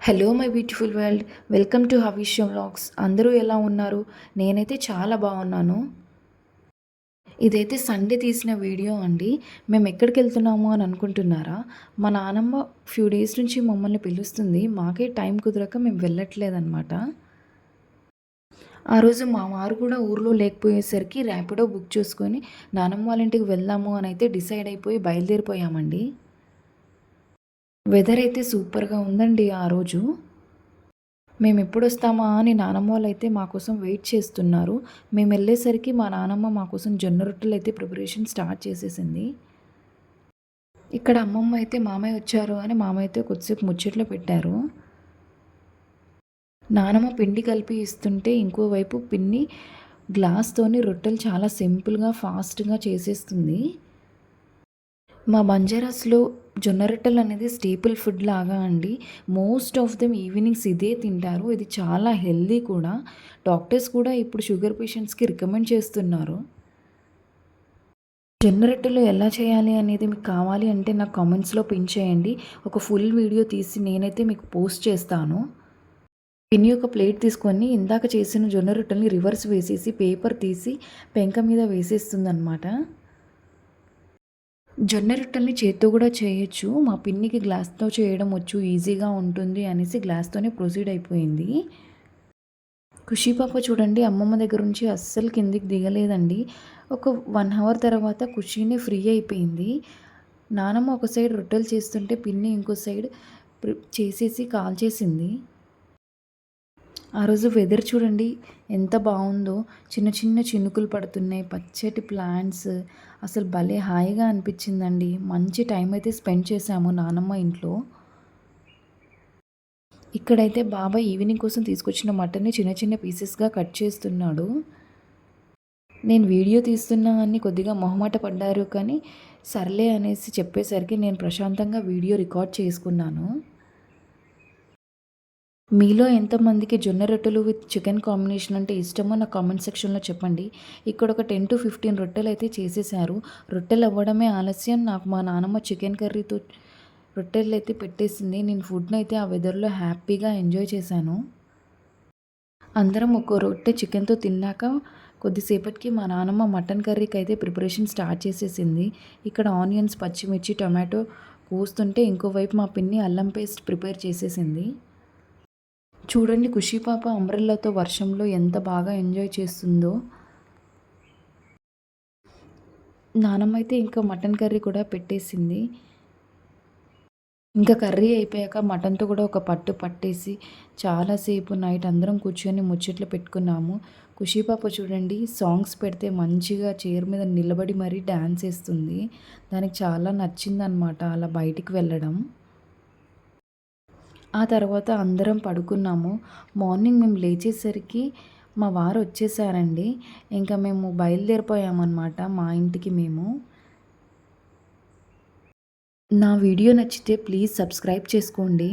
Hello my beautiful world. Welcome to Havishyam vlogs. అందరూ ఎలా ఉన్నారు? నేనైతే చాలా బాగున్నాను. ఇదైతే సండే తీసిన వీడియో అండి. మేము ఎక్కడికి వెళ్తున్నాము అని అనుకుంటున్నారా? మా నానమ్మ ఫ్యూ డేస్ నుంచి మమ్మల్ని పిలుస్తుంది. మాకే టైం కుదరక మేము వెళ్ళట్లేదన్నమాట. ఆ రోజు మా వారు కూడా ఊర్లో లేకపోయేసరికి ర్యాపిడో బుక్ చేసుకొని నానమ్మ వాళ్ళ ఇంటికి వెళ్దాము అని అయితే డిసైడ్ అయిపోయి బయలుదేరిపోయామండి. వెదర్ అయితే సూపర్గా ఉందండి ఆ రోజు. మేమెప్పుడొస్తామా అని నానమ్మ వాళ్ళైతే మా కోసం వెయిట్ చేస్తున్నారు. మేమెళ్ళేసరికి మా నానమ్మ మా కోసం జొన్న రొట్టెలైతే ప్రిపరేషన్ స్టార్ట్ చేసేసింది. ఇక్కడ అమ్మమ్మ అయితే మామయ్య వచ్చారు అని మామయ్యతో కొద్దిసేపు ముచ్చట్లు పెట్టారు. నానమ్మ పిండి కలిపి ఇస్తుంటే ఇంకోవైపు పిన్ని గ్లాస్తోని రొట్టెలు చాలా సింపుల్‌గా, ఫాస్ట్‌గా చేసేస్తుంది. మా బంజారాస్‌లో జొన్న రొట్టెలనేది స్టేపుల్ ఫుడ్ లాగా అండి. మోస్ట్ ఆఫ్ దెమ్ ఈవినింగ్స్ ఇదే తింటారు. ఇది చాలా హెల్తీ కూడా. డాక్టర్స్ కూడా ఇప్పుడు షుగర్ పేషెంట్స్‌కి రికమెండ్ చేస్తున్నారు. జొన్న రొట్టెలు ఎలా చేయాలి అనేది మీకు కావాలి అంటే నాకు కామెంట్స్‌లో పిన్ చేయండి. ఒక ఫుల్ వీడియో తీసి నేనైతే మీకు పోస్ట్ చేస్తాను. పిన్ని ఒక ప్లేట్ తీసుకొని ఇందాక చేసిన జొన్న రొట్టెల్ని రివర్స్ వేసేసి పేపర్ తీసి పెంక మీద వేసేస్తుందనమాట. జొన్న రొట్టెల్ని చేత్తో గూడా చేయొచ్చు. మా పిన్నికి గ్లాస్‌తో చేయడం వచ్చు, ఈజీగా ఉంటుంది అనేసి గ్లాస్‌తోనే ప్రొసీడ్ అయిపోయింది. ఖుషీ పాప చూడండి అమ్మమ్మ దగ్గర నుంచి అస్సలు కిందికి దిగలేదండి. ఒక 1 అవర్ తర్వాత ఖుషీనే ఫ్రీ అయిపోయింది. నానమ్మ ఒక సైడ్ రొట్టెలు చేస్తుంటే పిన్ని ఇంకో సైడ్ చేసేసి కాల్చేసింది. ఆ రోజు వెదర్ చూడండి ఎంత బావుందో. చిన్న చిన్న చినుకులు పడుతున్నాయి. పచ్చటి ప్లాంట్స్ అసలు భలే హాయిగా అనిపించిందండి. మంచి టైం అయితే స్పెండ్ చేశాము నానమ్మ ఇంట్లో. ఇక్కడైతే బాబాయ్ ఈవినింగ్ కోసం తీసుకొచ్చిన మటన్‌ని చిన్న చిన్న పీసెస్‌గా కట్ చేస్తున్నాడు. నేను వీడియో తీస్తున్నా అని కొద్దిగా మొహమాట పడ్డారు కానీ, సర్లే అనేసి చెప్పేసరికి నేను ప్రశాంతంగా వీడియో రికార్డ్ చేసుకున్నాను. మీలో ఎంతమందికి జొన్న రొట్టెలు విత్ చికెన్ కాంబినేషన్ అంటే ఇష్టమో నా కామెంట్ సెక్షన్‌లో చెప్పండి. ఇక్కడ ఒక 10-15 రొట్టెలైతే చేసేసారు. రొట్టెలు అవ్వడమే ఆలస్యం. నాకు మా నానమ్మ చికెన్ కర్రీతో రొట్టెలైతే పెట్టేసింది. నేను ఫుడ్‌నైతే ఆ వెదర్‌లో హ్యాపీగా ఎంజాయ్ చేశాను. అందరం ఒక్కో రొట్టె చికెన్‌తో తిన్నాక కొద్దిసేపటికి మా నానమ్మ మటన్ కర్రీకైతే ప్రిపరేషన్ స్టార్ట్ చేసేసింది. ఇక్కడ ఆనియన్స్, పచ్చిమిర్చి, టొమాటో కోస్తుంటే ఇంకోవైపు మా పిన్ని అల్లం పేస్ట్ ప్రిపేర్ చేసేసింది. చూడండి ఖుషీ పాప అంబ్రెల్లాతో వర్షంలో ఎంత బాగా ఎంజాయ్ చేస్తుందో. నానమ్మ అయితే ఇంకా మటన్ కర్రీ కూడా పెట్టేసింది. ఇంకా కర్రీ అయిపోయాక మటన్‌తో కూడా ఒక పట్టు పట్టేసి చాలాసేపు నైట్ అందరం కూర్చొని ముచ్చట్లు పెట్టుకున్నాము. ఖుషీ పాప చూడండి సాంగ్స్ పెడితే మంచిగా చైర్ మీద నిలబడి మరీ డాన్స్ ఏస్తుంది. దానికి చాలా నచ్చిందనమాట అలా బయటికి వెళ్ళడం. ఆ తర్వాత అందరం పడుకున్నాము. మార్నింగ్ మేము లేచేసరికి మా వారు వచ్చేసారండి. ఇంకా మేము బయలుదేరిపోయామన్నమాట మా ఇంటికి మేము. నా వీడియో నచ్చితే ప్లీజ్ సబ్స్క్రైబ్ చేసుకోండి.